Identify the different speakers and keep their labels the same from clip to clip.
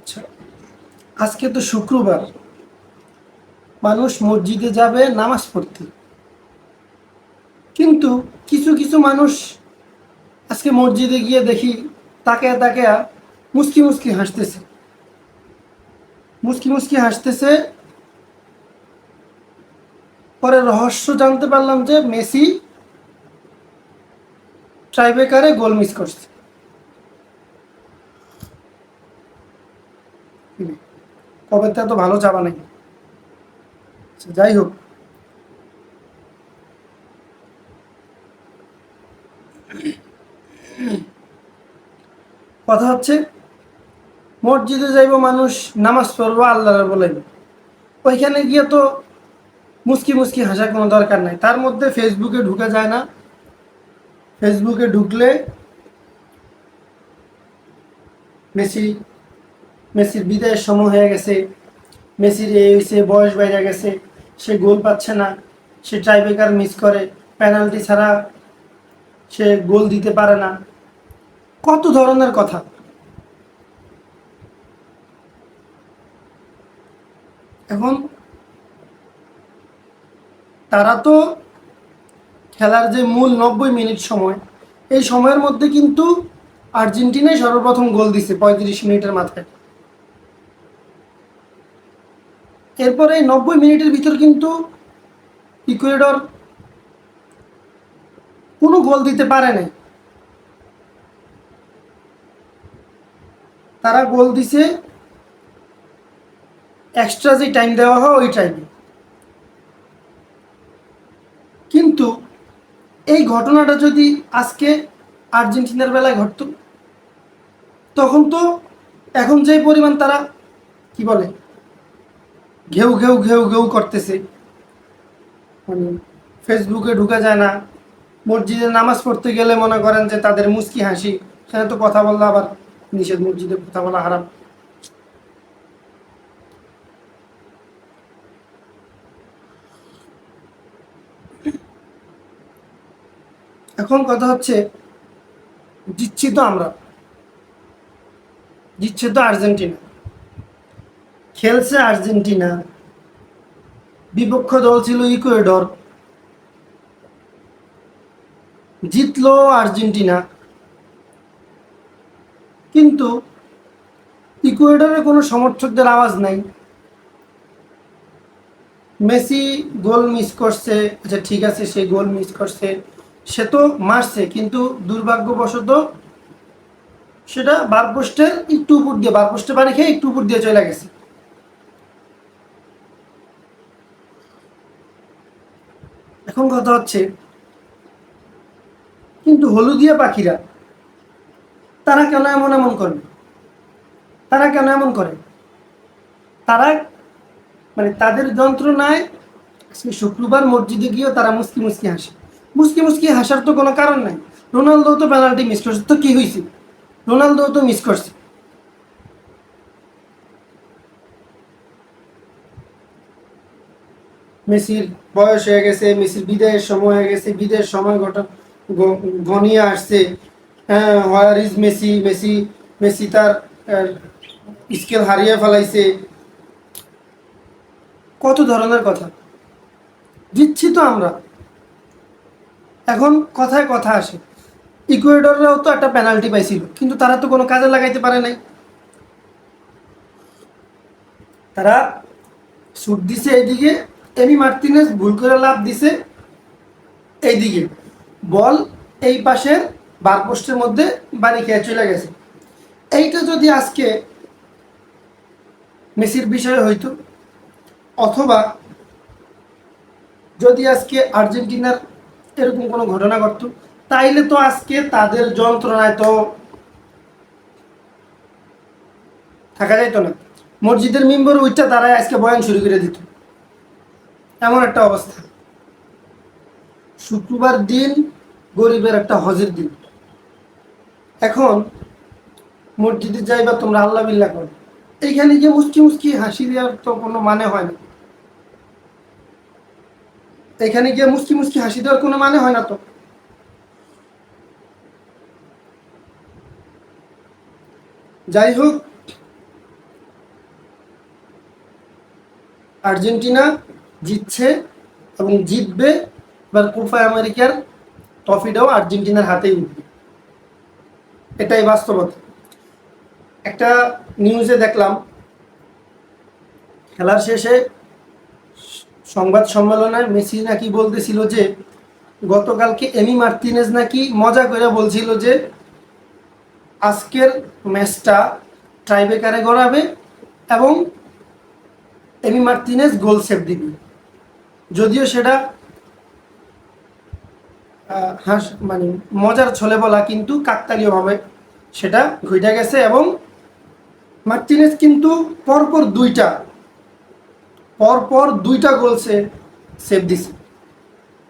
Speaker 1: আচ্ছা, আজকে তো শুক্রবার, মানুষ মসজিদে যাবে নামাজ পড়তে। কিন্তু কিছু কিছু মানুষ আজকে মসজিদে গিয়ে দেখি তাকে তাকে মুস্কি মুস্কি হাসতেছে, মুস্কি মুস্কি হাসতেছে। পরে রহস্য জানতে পারলাম যে মেসি ট্রাইবেকারে গোল মিস করছে। কবে তো এত ভালো চাবা নাই। আচ্ছা, যাই হোক, কথা হচ্ছে মসজিদে যাইব মানুষ, নামাজ পড়বো, আল্লাহর বলেন। ওইখানে গিয়ে তো মুস্কি মুস্কি হাসার কোনো দরকার নাই। তার মধ্যে ফেসবুকে ঢুকে যায় না? ফেসবুকে ঢুকলে মেসি মেসির বিদায়ের সময় হয়ে গেছে, মেসির এই হয়েছে, বয়স বেড়ে গেছে, সে গোল পাচ্ছে না, সে টাইব্রেকার মিস করে, পেনাল্টি ছাড়া সে গোল দিতে পারে না, কত ধরনের কথা। এখন তারা তো খেলার যে মূল 90 মিনিট সময়, এই সময়ের মধ্যে কিন্তু আর্জেন্টিনাই সর্বপ্রথম গোল দিছে 35 মিনিটের মাথায়। এরপরে এই 90 মিনিটের ভিতর কিন্তু ইকুয়েডর কোনো গোল দিতে পারে নাই। তারা গোল দিছে এক্সট্রা যে টাইম দেওয়া হয় ওই টাইমে। কিন্তু এই ঘটনাটা যদি আজকে আর্জেন্টিনার বেলায় ঘটতো, তখন তো এখন যে পরিমাণ তারা কি বলে ঘেউ ঘেউ ঘেউ ঘেউ করতেছে, মানে ফেসবুকে ঢুকা যায় না। মসজিদে নামাজ পড়তে গেলে মনে করেন যে তাদের মুস্কি হাসি, সেখানে তো কথা বললে আবার নিষেধ, মসজিদে কথা বলা হারাম। এখন কথা হচ্ছে জিতছি তো আমরা, জিতছে তো আর্জেন্টিনা, খেলছে আর্জেন্টিনা, বিপক্ষ দল ছিল ইকুয়েডর, জিতলো আর্জেন্টিনা। কিন্তু ইকুয়েডরের কোনো সমর্থকদের আওয়াজ নাই। মেসি গোল মিস করছে, আচ্ছা ঠিক আছে, সে গোল মিস করছে, সে তো মারছে, কিন্তু দুর্ভাগ্যবশত সেটা বারপোস্টের একটু উপর দিয়ে, বারপোস্টে পানি খেয়ে একটু উপর দিয়ে চলে গেছে। এখন কথা হচ্ছে, কিন্তু হলুদিয়া পাখিরা তারা কেন এমন এমন করে? তারা কেন এমন করে? তারা মানে তাদের যন্ত্রণায় আজকে শুক্রবার মসজিদে গিয়েও তারা মুস্কি মুস্কি হাসে। মুস্কি মুস্কি হাসার তো কোনো কারণ নাই। রোনালদো তো পেনাল্টি মিস করছে, তো কি হয়েছে? রোনালদো তো মিস করছে। মেসির বয়স হয়ে গেছে, মেসির বিদায়ের সময় হয়ে গেছে, বিদায়ের সময় ঘনিয়ে আসছে। হ্যাঁ, where is Messi? Messi Messi তার স্কেল হারিয়ে ফেলাইছে, কত ধরনের কথা। জিতছি তো আমরা। এখন কথায় কথা আসে, ইকুয়েডররাও তো একটা পেনাল্টি পাইছিল, কিন্তু তারা তো কোনো কাজে লাগাইতে পারে নাই। তারা শুট দিছে এইদিকে, এমি মার্তিনেজ ভুল করে লাভ দিছে এইদিকে, বল এই পাশের বারপোস্টের মধ্যে বাড়ি খেয়ে চলে গেছে। এইটা যদি আজকে মেসির বিষয়ে হইতো, অথবা যদি আজকে আর্জেন্টিনার এরকম কোনো ঘটনা ঘটতো, তাইলে তো আজকে তাদের যন্ত্রণায় তো থাকা যাইতো না। মসজিদের মেম্বার ওইটা দাঁড়ায় আজকে বয়ান শুরু করে দিত, এমন একটা অবস্থা। শুক্রবার দিন গরিবের একটা হজের দিন। এখন মসজিদে যাইবা তোমরা আল্লাহ বিল্লাহ করো, এইখানে গিয়ে মুস্কি মুস্কি হাসি দেওয়ার তো কোনো মানে হয় না। এখানে গিয়ে মুস্কি মুস্কি হাসি দেওয়ার কোনো মানে হয় না তো। যাই হোক, আর্জেন্টিনা জিতছে এবং জিতবে। এবার কোপা আমেরিকার ট্রফিটাও আর্জেন্টিনার হাতেই উঠবে, এটাই বাস্তবতা। একটা নিউজে দেখলাম, খেলার শেষে সংবাদ সম্মেলনে মেসি নাকি বলতেছিল যে গতকালকে এমি মার্তিনেজ নাকি মজা করে বলছিল যে আজকের ম্যাচটা টাইব্রেকারে গড়াবে এবং এমি মার্তিনেজ গোল সেভ দিবে। যদিও সেটা মানে মজার ছলে বলা, কিন্তু কাকতালীয়ভাবে সেটা ঘটে গেছে এবং মার্তিনেজ কিন্তু পরপর দুইটা গোল সেভ দিছে।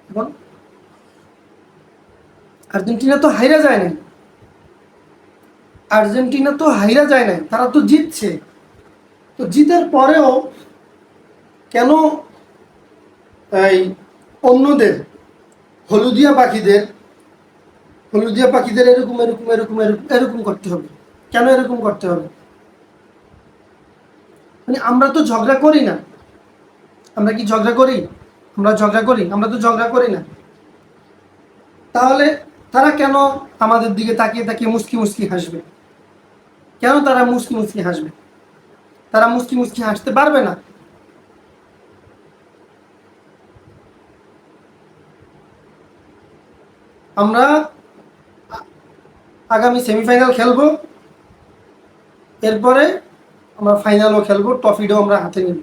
Speaker 1: এখন আর্জেন্টিনা তো হাইরা যায় নাই, তারা তো জিতছে। তো জিতার পরেও কেন এই অন্যদের হলুদিয়া পাখিদের এরকম এরকম এরকম এরকম এরকম করতে হবে? কেন এরকম করতে হবে? মানে আমরা তো ঝগড়া করি না। আমরা কি ঝগড়া করি? আমরা তো ঝগড়া করি না। তাহলে তারা কেন আমাদের দিকে তাকিয়ে তাকিয়ে মুচকি মুচকি হাসবে? কেন তারা মুচকি মুচকি হাসবে? তারা মুচকি মুচকি হাসতে পারবে না। আমরা আগামী সেমিফাইনাল খেলবো, এরপরে আমরা ফাইনালও খেলবো, ট্রফিটাও আমরা হাতে নিব।